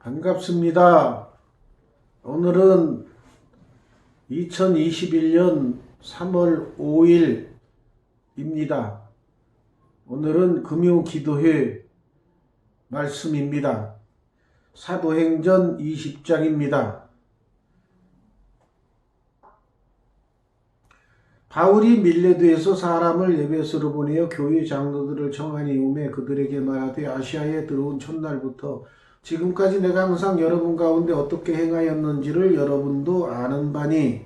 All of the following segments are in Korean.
반갑습니다. 오늘은 2021년 3월 5일입니다. 오늘은 금요기도회 말씀입니다. 사도행전 20장입니다. 바울이 밀레드에서 사람을 에베소로 보내어 교회 장로들을 청하니 오매 그들에게 말하되 아시아에 들어온 첫날부터 지금까지 내가 항상 여러분 가운데 어떻게 행하였는지를 여러분도 아는 바니.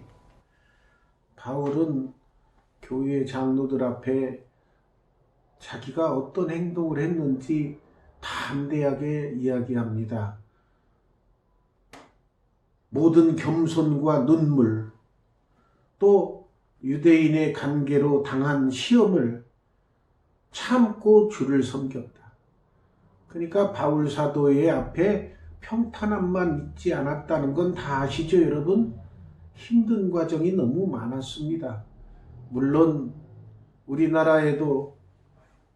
바울은 교회 장로들 앞에 자기가 어떤 행동을 했는지 담대하게 이야기합니다. 모든 겸손과 눈물, 또 유대인의 관계로 당한 시험을 참고 주를 섬겼다. 그러니까 바울 사도의 앞에 평탄함만 있지 않았다는 건 다 아시죠, 여러분? 힘든 과정이 너무 많았습니다. 물론 우리나라에도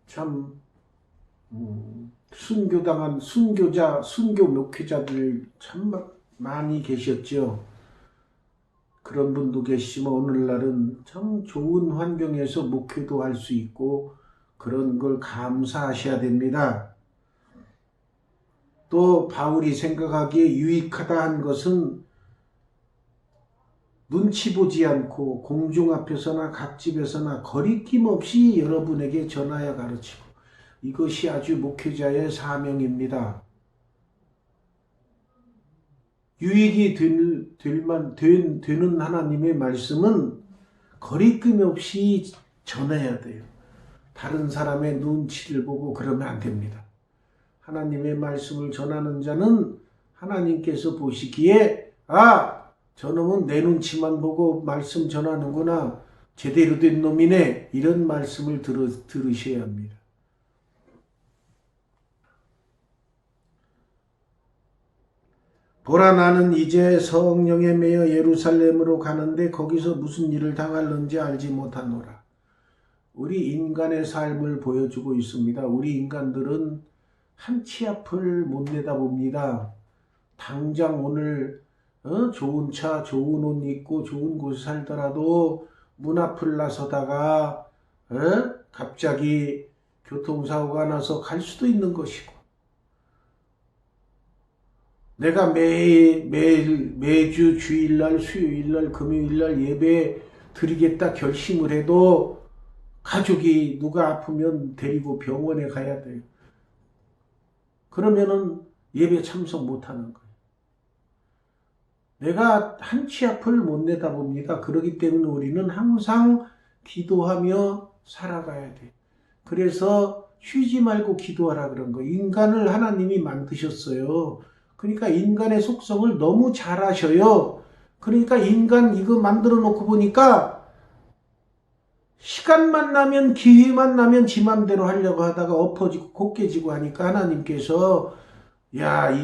참 순교당한 순교 목회자들 참 많이 계셨죠. 그런 분도 계시지만 오늘날은 참 좋은 환경에서 목회도 할 수 있고 그런 걸 감사하셔야 됩니다. 또 바울이 생각하기에 유익하다 한 것은 눈치 보지 않고 공중 앞에서나 각집에서나 거리낌 없이 여러분에게 전하여 가르치고, 이것이 아주 목회자의 사명입니다. 유익이 되는 하나님의 말씀은 거리낌 없이 전해야 돼요. 다른 사람의 눈치를 보고 그러면 안 됩니다. 하나님의 말씀을 전하는 자는 하나님께서 보시기에 저놈은 내 눈치만 보고 말씀 전하는구나, 제대로 된 놈이네, 이런 말씀을 들으셔야 합니다. 보라, 나는 이제 성령에 매여 예루살렘으로 가는데 거기서 무슨 일을 당할는지 알지 못하노라. 우리 인간의 삶을 보여주고 있습니다. 우리 인간들은 한 치 앞을 못 내다봅니다. 당장 오늘 좋은 차, 좋은 옷 입고 좋은 곳에 살더라도 문 앞을 나서다가 갑자기 교통사고가 나서 갈 수도 있는 것이고, 내가 매주 주일날, 수요일날, 금요일날 예배 드리겠다 결심을 해도 가족이 누가 아프면 데리고 병원에 가야 돼요. 그러면은 예배 참석 못하는 거예요. 내가 한 치 앞을 못 내다봅니다. 그렇기 때문에 우리는 항상 기도하며 살아가야 돼. 그래서 쉬지 말고 기도하라 그런 거예요. 인간을 하나님이 만드셨어요. 그러니까 인간의 속성을 너무 잘 아셔요. 그러니까 인간 이거 만들어 놓고 보니까 시간만 나면, 기회만 나면 지 맘대로 하려고 하다가 엎어지고 곱게지고 하니까 하나님께서 이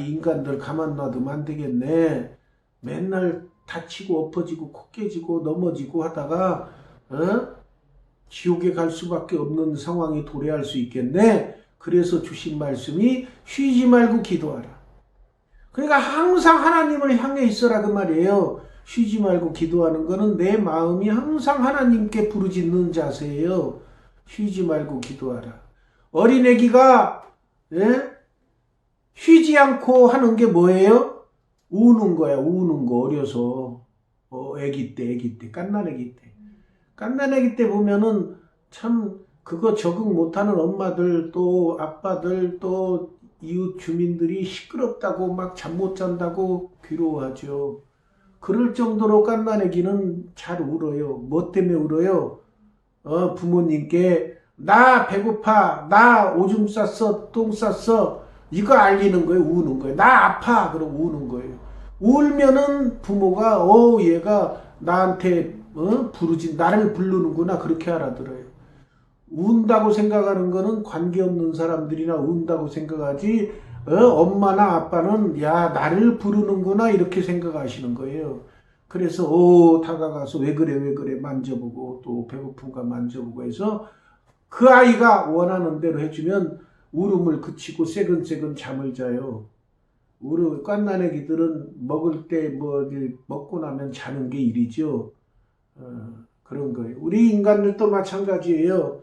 인간들 가만 놔두면 안 되겠네. 맨날 다치고 엎어지고 곱게지고 넘어지고 하다가 지옥에 갈 수밖에 없는 상황이 도래할 수 있겠네. 그래서 주신 말씀이 쉬지 말고 기도하라. 그러니까 항상 하나님을 향해 있어라 그 말이에요. 쉬지 말고 기도하는 거는 내 마음이 항상 하나님께 부르짖는 자세예요. 쉬지 말고 기도하라. 어린애기가 쉬지 않고 하는 게 뭐예요? 우는 거야. 우는 거. 어려서 애기 때 갓난애기 때. 갓난애기 때 보면은 참 그거 적응 못하는 엄마들, 또 아빠들, 또 이웃 주민들이 시끄럽다고 막 잠 못 잔다고 괴로워하죠. 그럴 정도로 갓난애기는 잘 울어요. 뭐 때문에 울어요? 부모님께 나 배고파, 나 오줌 쌌어, 똥 쌌어, 이거 알리는 거예요. 우는 거예요. 나 아파, 그러고 우는 거예요. 울면은 부모가 얘가 나한테 나를 부르는구나, 그렇게 알아들어요. 운다고 생각하는 거는 관계없는 사람들이나 운다고 생각하지, 엄마나 아빠는 나를 부르는구나 이렇게 생각하시는 거예요. 그래서 다가가서 왜 그래 만져보고, 또 배고픈가 만져보고 해서 그 아이가 원하는 대로 해주면 울음을 그치고 새근새근 잠을 자요. 우리 갓난아기들은 먹을 때 뭐 먹고 나면 자는 게 일이죠. 그런 거예요. 우리 인간들도 마찬가지예요.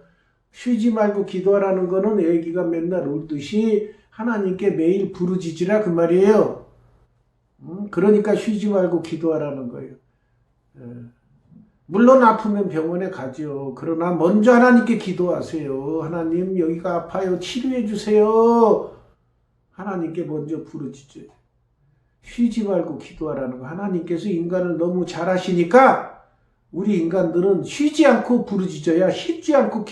쉬지 말고 기도하라는 거는 애기가 맨날 울듯이 하나님께 매일 부르짖으라 그 말이에요. 그러니까 쉬지 말고 기도하라는 거예요. 물론 아프면 병원에 가죠. 그러나 먼저 하나님께 기도하세요. 하나님 여기가 아파요. 치료해 주세요. 하나님께 먼저 부르짖어요. 쉬지 말고 기도하라는 거. 하나님께서 인간을 너무 잘하시니까 우리 인간들은 쉬지 않고 부르짖어야, 쉬지 않고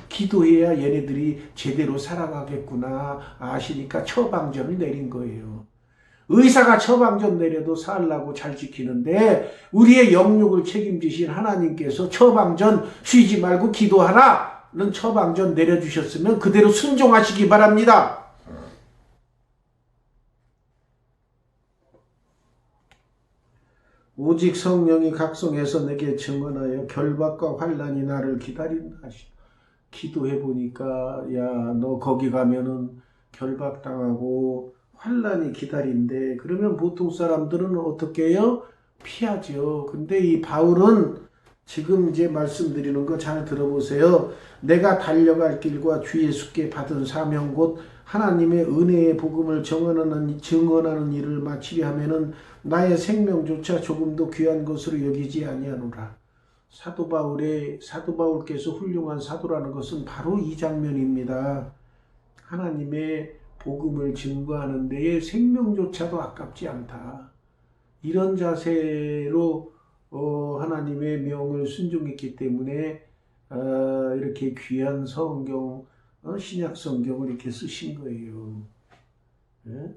기도해야 얘네들이 제대로 살아가겠구나 아시니까 처방전을 내린 거예요. 의사가 처방전 내려도 살라고 잘 지키는데 우리의 영육을 책임지신 하나님께서 처방전 쉬지 말고 기도하라는 처방전 내려주셨으면 그대로 순종하시기 바랍니다. 오직 성령이 각성해서 내게 증언하여 결박과 환난이 나를 기다린다 하시. 기도해 보니까 야, 너 거기 가면은 결박당하고 환난이 기다린대. 그러면 보통 사람들은 어떻게 해요? 피하죠. 근데 이 바울은 지금 이제 말씀드리는 거 잘 들어보세요. 내가 달려갈 길과 주 예수께 받은 사명 곧 하나님의 은혜의 복음을 증언하는 일을 마치려 하면은 나의 생명조차 조금도 귀한 것으로 여기지 아니하노라. 사도 바울께서 훌륭한 사도라는 것은 바로 이 장면입니다. 하나님의 복음을 증거하는 데에 생명조차도 아깝지 않다. 이런 자세로 하나님의 명을 순종했기 때문에 이렇게 귀한 성경, 신약 성경을 이렇게 쓰신 거예요. 네?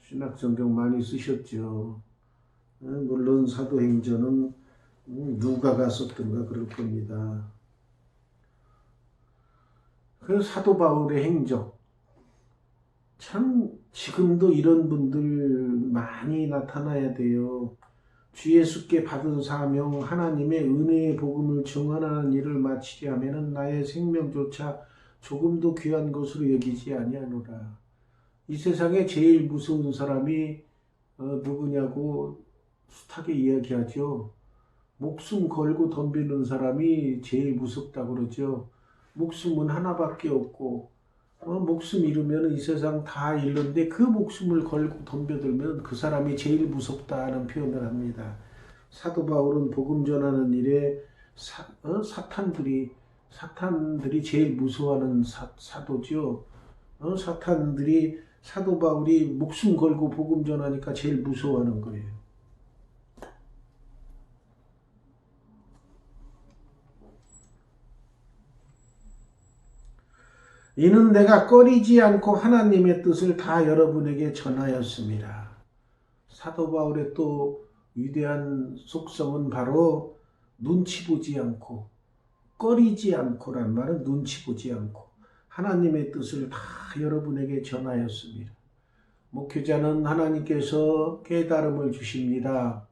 신약 성경 많이 쓰셨죠. 물론 사도행전은 누가가 썼던가 그럴 겁니다. 그 사도 바울의 행적, 참 지금도 이런 분들 많이 나타나야 돼요. 주 예수께 받은 사명, 하나님의 은혜의 복음을 증언하는 일을 마치려 하면은 나의 생명조차 조금도 귀한 것으로 여기지 아니하노라. 이 세상에 제일 무서운 사람이 누구냐고 숱하게 이야기하죠. 목숨 걸고 덤비는 사람이 제일 무섭다고 그러죠. 목숨은 하나밖에 없고 목숨 잃으면 이 세상 다 잃는데 그 목숨을 걸고 덤벼들면 그 사람이 제일 무섭다는 표현을 합니다. 사도 바울은 복음 전하는 일에 사탄들이 제일 무서워하는 사도죠. 사탄들이 사도 바울이 목숨 걸고 복음 전하니까 제일 무서워하는 거예요. 이는 내가 꺼리지 않고 하나님의 뜻을 다 여러분에게 전하였습니다. 사도 바울의 또 위대한 속성은 바로 눈치 보지 않고, 꺼리지 않고란 말은 눈치 보지 않고 하나님의 뜻을 다 여러분에게 전하였습니다. 목회자는 하나님께서 깨달음을 주십니다.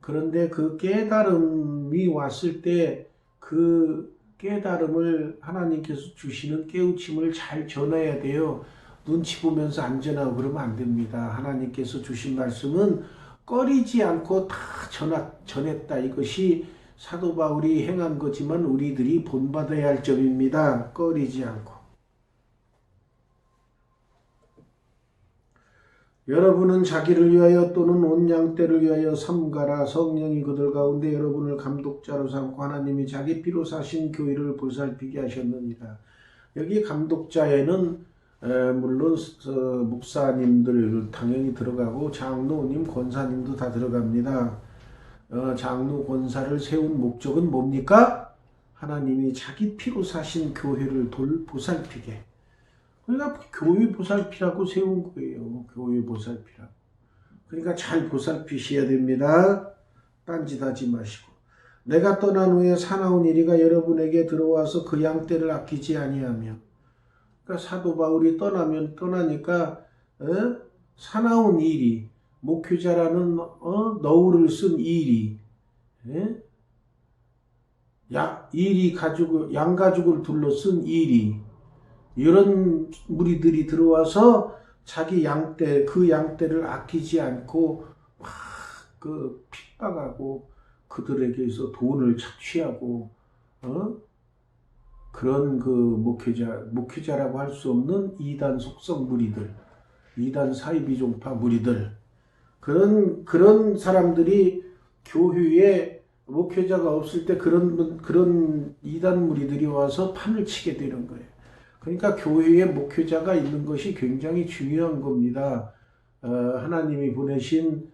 그런데 그 깨달음이 왔을 때 그 깨달음을 하나님께서 주시는 깨우침을 잘 전해야 돼요. 눈치 보면서 안 전하고 그러면 안 됩니다. 하나님께서 주신 말씀은 꺼리지 않고 다 전했다. 이것이 사도 바울이 행한 거지만 우리들이 본받아야 할 점입니다. 꺼리지 않고. 여러분은 자기를 위하여 또는 온 양떼를 위하여 삼가라. 성령이 그들 가운데 여러분을 감독자로 삼고 하나님이 자기 피로 사신 교회를 보살피게 하셨느니라. 여기 감독자에는 물론 목사님들 당연히 들어가고 장로님, 권사님도 다 들어갑니다. 장로, 권사를 세운 목적은 뭡니까? 하나님이 자기 피로 사신 교회를 보살피게. 그러니까 교회 보살피라고 세운 거예요. 교회 보살피라고. 그러니까 잘 보살피셔야 됩니다. 딴짓하지 마시고. 내가 떠난 후에 사나운 이리가 여러분에게 들어와서 그 양떼를 아끼지 아니하며. 그러니까 사도 바울이 떠나니까 사나운 일이, 목회자라는 너울을 쓴 일이, 양가죽을 둘러 쓴 일이, 이런 무리들이 들어와서 자기 양떼, 그 양떼를 아끼지 않고 막 그 핍박하고 그들에게서 돈을 착취하고, 그런 그 목회자라고 할 수 없는 이단 속성 무리들, 이단 사이비종파 무리들, 그런 사람들이 교회에 목회자가 없을 때 그런 이단 무리들이 와서 판을 치게 되는 거예요. 그러니까 교회에 목회자가 있는 것이 굉장히 중요한 겁니다. 하나님이 보내신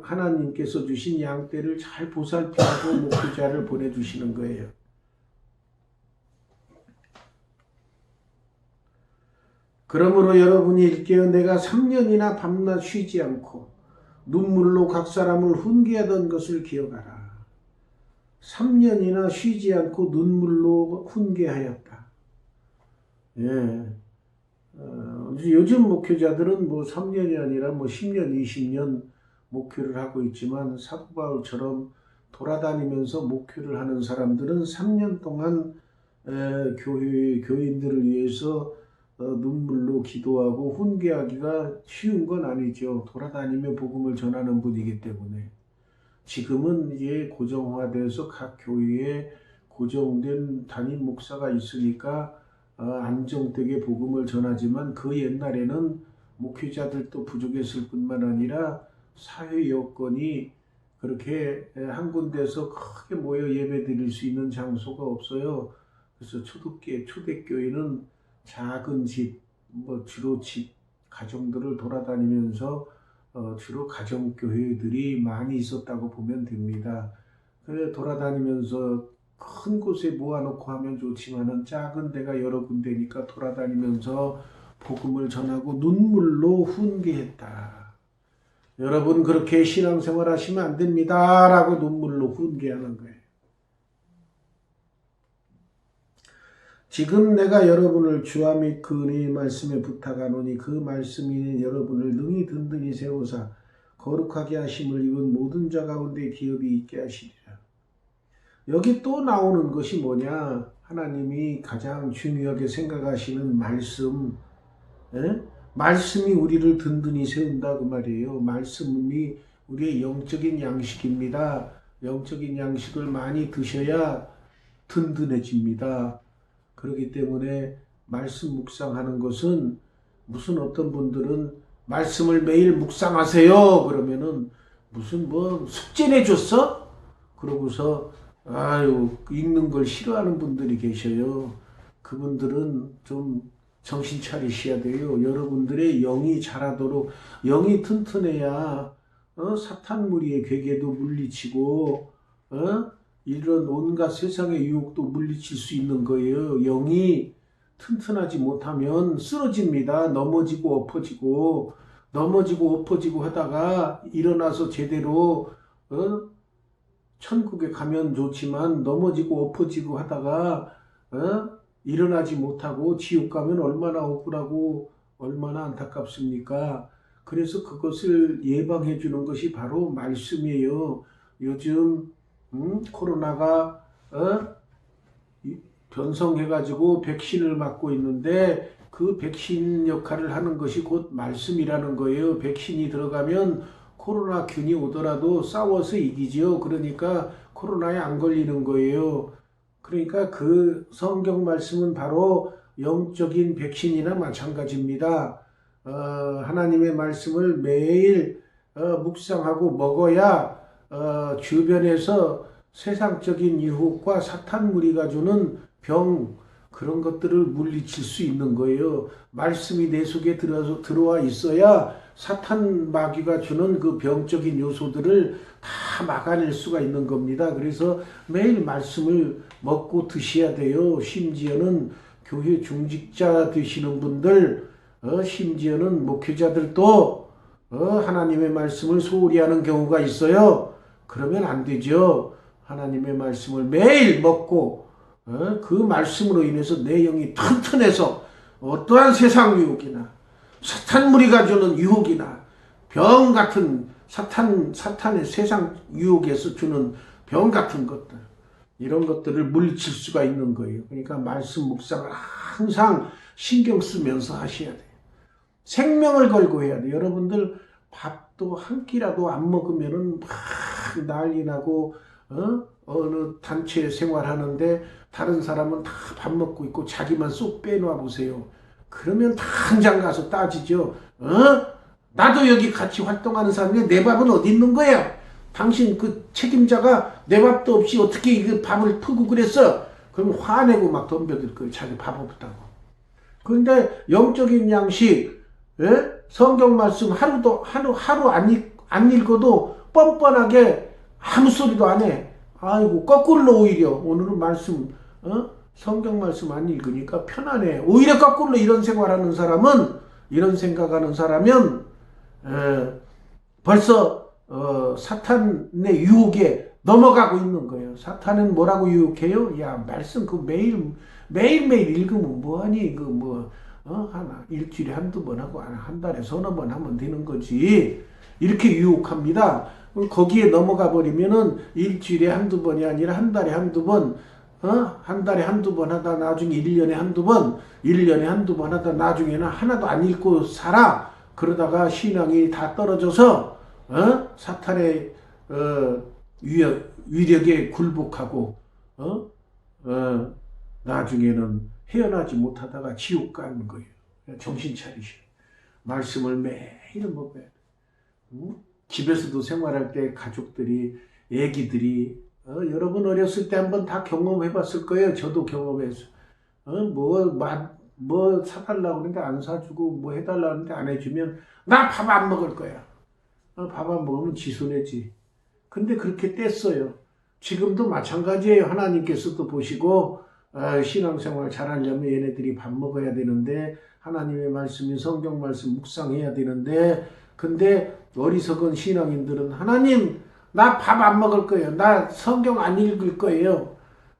하나님께서 주신 양떼를 잘 보살피고 목회자를 보내주시는 거예요. 그러므로 여러분이 일깨어 내가 3년이나 밤낮 쉬지 않고 눈물로 각 사람을 훈계하던 것을 기억하라. 3년이나 쉬지 않고 눈물로 훈계하였다. 예. 요즘 목회자들은 뭐 3년이 아니라 뭐 10년, 20년 목회를 하고 있지만 사도 바울처럼 돌아다니면서 목회를 하는 사람들은 3년 동안 교인들을 위해서 눈물로 기도하고 훈계하기가 쉬운 건 아니죠. 돌아다니며 복음을 전하는 분이기 때문에. 지금은 이게 고정화돼서 각 교회에 고정된 담임 목사가 있으니까 안정되게 복음을 전하지만 그 옛날에는 목회자들도 부족했을 뿐만 아니라 사회 여건이 그렇게 한 군데서 크게 모여 예배 드릴 수 있는 장소가 없어요. 그래서 초대교회는 작은 집, 주로 집, 가정들을 돌아다니면서 주로 가정교회들이 많이 있었다고 보면 됩니다. 그래 돌아다니면서 큰 곳에 모아놓고 하면 좋지만은 작은 데가 여러 군데니까 돌아다니면서 복음을 전하고 눈물로 훈계했다. 여러분 그렇게 신앙생활 하시면 안 됩니다. 라고 눈물로 훈계하는 거예요. 지금 내가 여러분을 주와 및 그 은혜의 말씀에 부탁하노니 그 말씀이 여러분을 능히 든든히 세우사 거룩하게 하심을 입은 모든 자 가운데 기업이 있게 하시리라. 여기 또 나오는 것이 뭐냐? 하나님이 가장 중요하게 생각하시는 말씀, 말씀이 우리를 든든히 세운다 그 말이에요. 말씀이 우리의 영적인 양식입니다. 영적인 양식을 많이 드셔야 든든해집니다. 그렇기 때문에 말씀 묵상하는 것은 무슨 어떤 분들은 말씀을 매일 묵상하세요. 그러면은 무슨 숙제 내줬어? 그러고서 읽는 걸 싫어하는 분들이 계셔요. 그분들은 좀 정신 차리셔야 돼요. 여러분들의 영이 자라도록 영이 튼튼해야 사탄 무리의 괴계도 물리치고 이런 온갖 세상의 유혹도 물리칠 수 있는 거예요. 영이 튼튼하지 못하면 쓰러집니다. 넘어지고 엎어지고 하다가 일어나서 제대로 천국에 가면 좋지만 넘어지고 엎어지고 하다가 일어나지 못하고 지옥 가면 얼마나 억울하고 얼마나 안타깝습니까? 그래서 그것을 예방해 주는 것이 바로 말씀이에요. 요즘 코로나가 변성해가지고 백신을 맞고 있는데 그 백신 역할을 하는 것이 곧 말씀이라는 거예요. 백신이 들어가면 코로나균이 오더라도 싸워서 이기죠. 그러니까 코로나에 안 걸리는 거예요. 그러니까 그 성경 말씀은 바로 영적인 백신이나 마찬가지입니다. 하나님의 말씀을 매일 묵상하고 먹어야 주변에서 세상적인 유혹과 사탄 무리가 주는 병 그런 것들을 물리칠 수 있는 거예요. 말씀이 내 속에 들어와 있어야 사탄 마귀가 주는 그 병적인 요소들을 다 막아낼 수가 있는 겁니다. 그래서 매일 말씀을 먹고 드셔야 돼요. 심지어는 교회 중직자 되시는 분들, 심지어는 목회자들도 하나님의 말씀을 소홀히 하는 경우가 있어요. 그러면 안 되죠. 하나님의 말씀을 매일 먹고 그 말씀으로 인해서 내 영이 튼튼해서 어떠한 세상 유혹이나 사탄 무리가 주는 유혹이나 병 같은 사탄의 세상 유혹에서 주는 병 같은 것들 이런 것들을 물리칠 수가 있는 거예요. 그러니까 말씀 묵상을 항상 신경 쓰면서 하셔야 돼요. 생명을 걸고 해야 돼요. 여러분들 밥도 한 끼라도 안 먹으면은 막 난리 나고 어느 단체 생활하는데 다른 사람은 다 밥 먹고 있고 자기만 쏙 빼놔 보세요. 그러면 당장 가서 따지죠. 나도 여기 같이 활동하는 사람인데 내 밥은 어디 있는 거야? 당신 그 책임자가 내 밥도 없이 어떻게 이 밥을 푸고 그랬어? 그럼 화내고 막 덤벼들 거예요. 자기 밥 없다고. 그런데 영적인 양식, 성경 말씀 하루 안 읽어도 뻔뻔하게 아무 소리도 안 해. 아이고, 거꾸로 오히려 오늘은 말씀, 성경 말씀 안 읽으니까 편안해. 오히려 거꾸로 이런 생활하는 사람은, 이런 생각하는 사람은, 벌써, 사탄의 유혹에 넘어가고 있는 거예요. 사탄은 뭐라고 유혹해요? 야, 말씀 그 매일매일 읽으면 뭐하니? 하나, 일주일에 한두 번 하고, 한 달에 서너 번 하면 되는 거지. 이렇게 유혹합니다. 거기에 넘어가 버리면은 일주일에 한두 번이 아니라 한 달에 한두 번, 한 달에 한두 번 하다 나중에 1년에 한두 번, 1년에 한두 번 하다 나중에는 하나도 안 읽고 살아. 그러다가 신앙이 다 떨어져서, 사탄의, 위력에 굴복하고, 나중에는 헤어나지 못하다가 지옥 가는 거예요. 정신 차리시오. 말씀을 매일 먹어야 돼. 집에서도 생활할 때 가족들이, 애기들이, 여러분 어렸을 때 한번 다 경험해 봤을 거예요. 저도 경험해서. 뭐 사달라고 그러는데 안 사주고, 뭐 해달라고 하는데 안 해주면, 나 밥 안 먹을 거야. 밥 안 먹으면 지손해지. 근데 그렇게 뗐어요. 지금도 마찬가지예요. 하나님께서도 보시고, 신앙생활 잘하려면 얘네들이 밥 먹어야 되는데, 하나님의 말씀이 성경 말씀 묵상해야 되는데, 근데 어리석은 신앙인들은 하나님, 나 밥 안 먹을 거예요. 나 성경 안 읽을 거예요.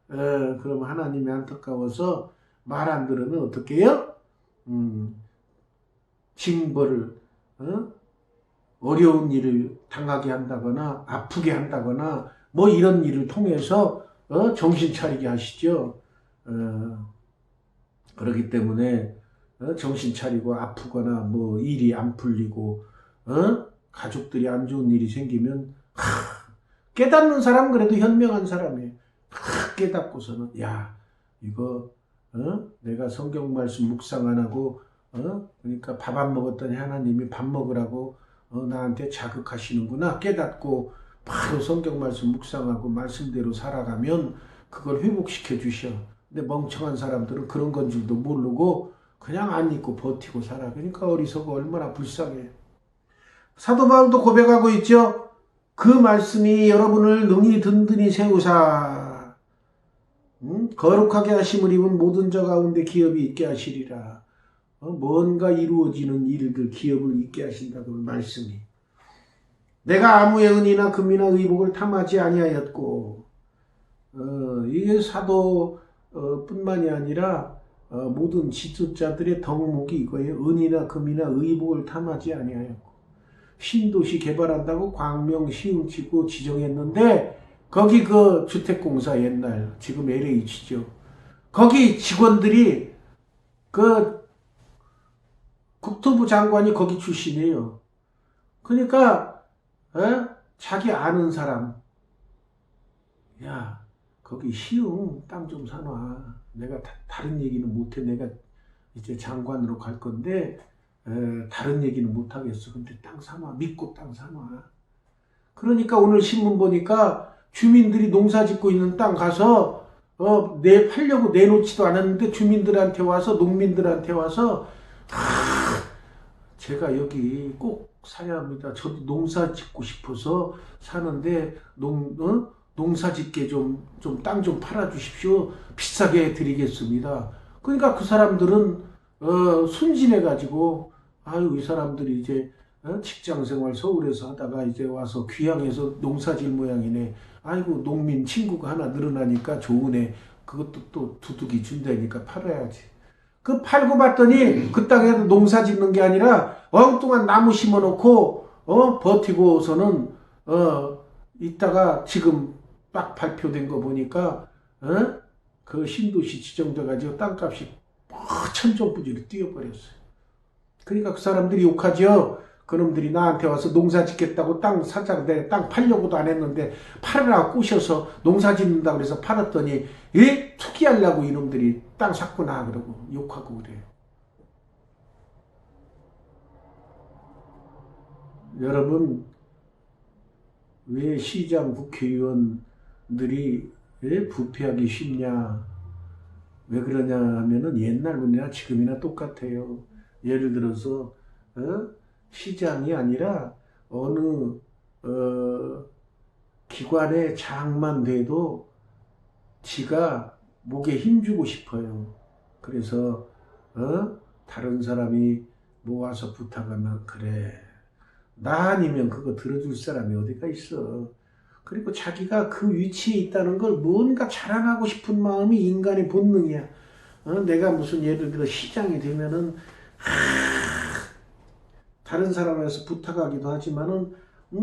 그럼 하나님이 안타까워서 말 안 들으면 어떻게 해요? 징벌을, 어려운 일을 당하게 한다거나 아프게 한다거나 뭐 이런 일을 통해서 정신 차리게 하시죠. 그렇기 때문에 정신 차리고 아프거나 뭐 일이 안 풀리고 가족들이 안 좋은 일이 생기면 깨닫는 사람은 그래도 현명한 사람이에요. 깨닫고서는 야 이거 내가 성경 말씀 묵상 안 하고 그러니까 밥 안 먹었더니 하나님이 밥 먹으라고 나한테 자극하시는구나 깨닫고 바로 성경 말씀 묵상하고 말씀대로 살아가면 그걸 회복시켜 주셔. 근데 멍청한 사람들은 그런 건 줄도 모르고 그냥 안 잊고 버티고 살아. 그러니까 어리석어 얼마나 불쌍해. 사도 바울도 고백하고 있죠. 그 말씀이 여러분을 능히 든든히 세우사 거룩하게 하심을 입은 모든 자 가운데 기업이 있게 하시리라. 뭔가 이루어지는 일들 기업을 있게 하신다고 말씀이. 내가 아무의 은이나 금이나 의복을 탐하지 아니하였고 이게 사도 뿐만이 아니라 모든 지도자들의 덕목이 이거예요. 은이나 금이나 의복을 탐하지 아니하였고 신도시 개발한다고 광명 시흥지구 지정했는데 거기 그 주택공사 옛날 지금 LH죠. 거기 직원들이 그 국토부 장관이 거기 출신이에요. 그러니까 자기 아는 사람 야 거기 시흥 땅 좀 사놔. 내가 다른 얘기는 못해. 내가 이제 장관으로 갈 건데 다른 얘기는 못하겠어. 근데 땅 사놔. 믿고 땅 사놔. 그러니까 오늘 신문 보니까 주민들이 농사 짓고 있는 땅 가서 팔려고 내놓지도 않았는데 주민들한테 와서 농민들한테 와서 제가 여기 꼭 사야 합니다. 저도 농사 짓고 싶어서 사는데 농사 짓게 좀 땅 좀 팔아 주십시오. 비싸게 드리겠습니다. 그러니까 그 사람들은 순진해 가지고 아유 이 사람들이 이제 직장 생활 서울에서 하다가 이제 와서 귀향해서 농사 질 모양이네. 아이고 농민 친구가 하나 늘어나니까 좋으네. 그것도 또 두둑이 준다니까 팔아야지. 그 팔고 봤더니 그 땅에서 농사 짓는 게 아니라 엉뚱한 나무 심어놓고 버티고서는 이따가 지금 딱 발표된 거 보니까 그 신도시 지정돼가지고 땅값이 팍 천정부지로 뛰어버렸어요. 그러니까 그 사람들이 욕하죠. 그놈들이 나한테 와서 농사 짓겠다고 땅 사자고 내가 땅 팔려고도 안 했는데 팔으라고 꼬셔서 농사 짓는다고 그래서 팔았더니 투기하려고 이놈들이 땅 샀구나 그러고 욕하고 그래요. 여러분, 왜 시장 국회의원들이 왜 부패하기 쉽냐? 왜 그러냐 하면은 옛날 문제나 지금이나 똑같아요. 예를 들어서 시장이 아니라 어느 기관의 장만 돼도 지가 목에 힘주고 싶어요. 그래서 다른 사람이 모아서 부탁하면 그래 나 아니면 그거 들어줄 사람이 어디가 있어. 그리고 자기가 그 위치에 있다는 걸 뭔가 자랑하고 싶은 마음이 인간의 본능이야. 내가 무슨 예를 들어 시장이 되면은 다른 사람에서 부탁하기도 하지만은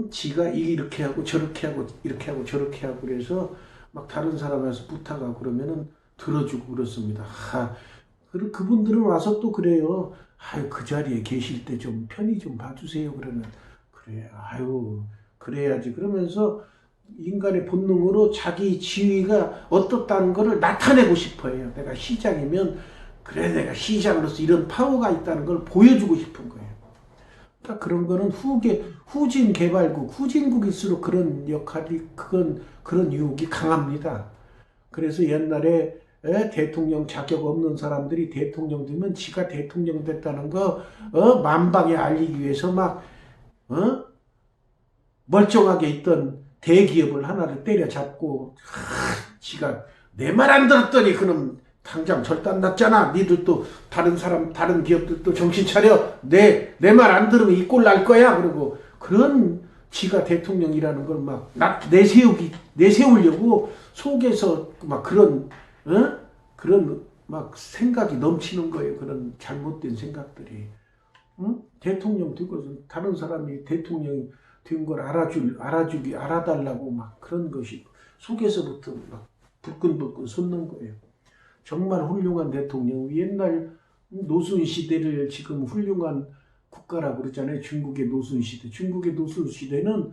지가 이렇게 하고 저렇게 하고 이렇게 하고 저렇게 하고 그래서 막 다른 사람에서 부탁하고 그러면은 들어주고 그렇습니다. 그리고 그분들은 와서 또 그래요. 아유 그 자리에 계실 때 좀 편히 좀 봐주세요. 그러면 그래 아유 그래야지 그러면서 인간의 본능으로 자기 지위가 어떻다는 것을 나타내고 싶어요. 내가 시장이면 그래 내가 시장으로서 이런 파워가 있다는 걸 보여주고 싶은 거예요. 그러니까 그런 거는 후진 개발국, 후진국일수록 그런 역할이 그런 유혹이 강합니다. 그래서 옛날에 대통령 자격 없는 사람들이 대통령 되면 지가 대통령 됐다는 거 만방에 알리기 위해서 막 멀쩡하게 있던 대기업을 하나를 때려잡고 지가 내 말 안 들었더니 그놈 당장 절단 났잖아. 니들도 다른 기업들도 정신 차려. 내 말 안 들으면 이 꼴 날 거야. 그러고 그런 지가 대통령이라는 걸 막 내세우려고 속에서 막 그런 막 생각이 넘치는 거예요. 그런 잘못된 생각들이. 대통령 되고서 다른 사람이 대통령 된 걸 알아달라고 막 그런 것이 속에서부터 막 불끈불끈 솟는 거예요. 정말 훌륭한 대통령, 옛날 노순 시대를 지금 훌륭한 국가라고 그러잖아요. 중국의 노순 시대. 중국의 노순 시대는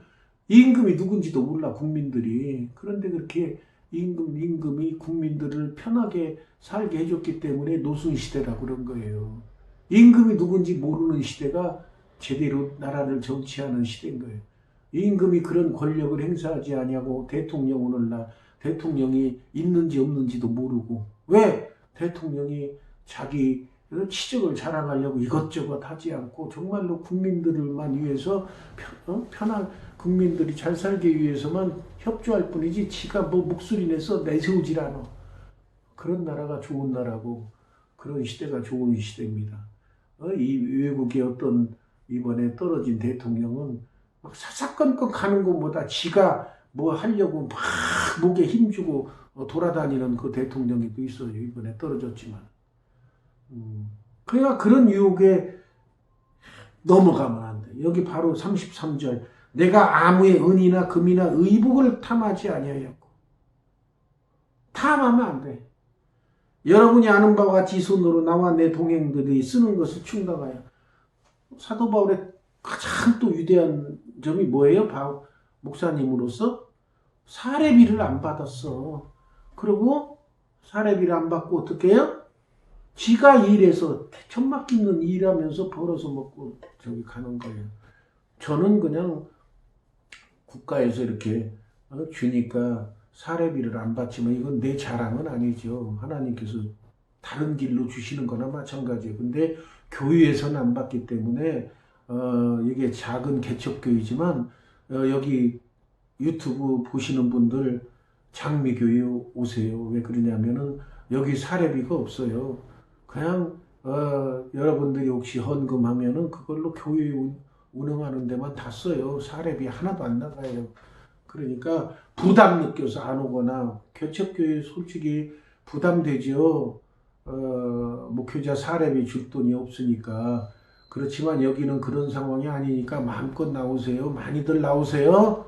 임금이 누군지도 몰라 국민들이. 그런데 그렇게 임금이 국민들을 편하게 살게 해줬기 때문에 노순 시대라고 그런 거예요. 임금이 누군지 모르는 시대가 제대로 나라를 정치하는 시대인 거예요. 임금이 그런 권력을 행사하지 아니하고 오늘날 대통령이 있는지 없는지도 모르고 왜 대통령이 자기 치적을 자랑하려고 이것저것 하지 않고 정말로 국민들만 위해서 편한 국민들이 잘 살기 위해서만 협조할 뿐이지 지가 뭐 목소리 내서 내세우질 않아. 그런 나라가 좋은 나라고 그런 시대가 좋은 시대입니다. 이 외국의 어떤 이번에 떨어진 대통령은 막 사사건건 가는 것보다 지가 뭐 하려고 막 목에 힘주고 돌아다니는 그 대통령이 또 있어요. 이번에 떨어졌지만. 그러니까 그런 유혹에 넘어가면 안 돼. 여기 바로 33절. 내가 아무의 은이나 금이나 의복을 탐하지 아니하였고. 탐하면 안 돼. 여러분이 아는 바와 같이 손으로 나와 내 동행들이 쓰는 것을 충당하여. 사도 바울의 가장 또 위대한 점이 뭐예요? 목사님으로서 사례비를 안 받았어. 그리고 사례비를 안 받고 어떻게 해요? 지가 일해서 천막 깁는 일하면서 벌어서 먹고 저기 가는 거예요. 저는 그냥 국가에서 이렇게 주니까 사례비를 안 받지만 이건 내 자랑은 아니죠. 하나님께서 다른 길로 주시는 거나 마찬가지예요. 근데 교회에서는 안 받기 때문에 이게 작은 개척교회지만 여기 유튜브 보시는 분들 장미교회 오세요. 왜 그러냐면은 여기 사례비가 없어요. 그냥 여러분들이 혹시 헌금하면은 그걸로 교회 운영하는 데만 다 써요. 사례비 하나도 안 나가요. 그러니까 부담 느껴서 안 오거나 개척교회 솔직히 부담되죠. 목회자 사례비 줄 돈이 없으니까. 그렇지만 여기는 그런 상황이 아니니까 마음껏 나오세요. 많이들 나오세요.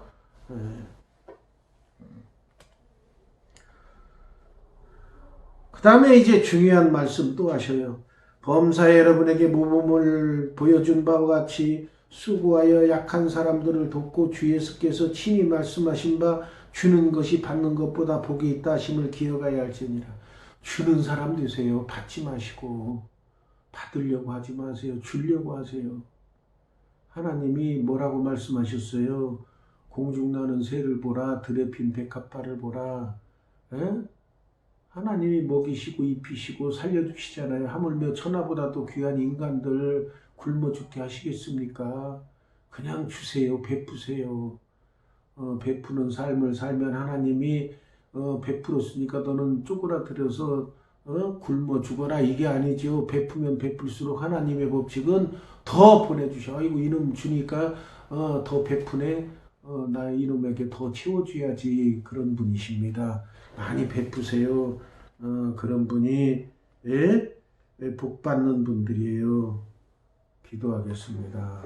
그 다음에 이제 중요한 말씀 또 하셔요. 범사에 여러분에게 모범을 보여준 바와 같이 수고하여 약한 사람들을 돕고 주 예수께서 친히 말씀하신 바 주는 것이 받는 것보다 복이 있다 하심을 기억하여야 할지니라. 주는 사람 되세요. 받지 마시고 받으려고 하지 마세요. 주려고 하세요. 하나님이 뭐라고 말씀하셨어요? 공중나는 새를 보라, 들에 핀 백합화를 보라. 에? 하나님이 먹이시고 입히시고 살려주시잖아요. 하물며 천하보다도 귀한 인간들 굶어 죽게 하시겠습니까? 그냥 주세요. 베푸세요. 베푸는 삶을 살면 하나님이 베풀었으니까 너는 쪼그라들어서 굶어 죽어라 이게 아니죠. 베푸면 베풀수록 하나님의 법칙은 더 보내주셔. 아이고 이놈 주니까 더 베푸네. 나 이놈에게 더 채워줘야지. 그런 분이십니다. 많이 베푸세요. 그런 분이 복 받는 분들이에요. 기도하겠습니다.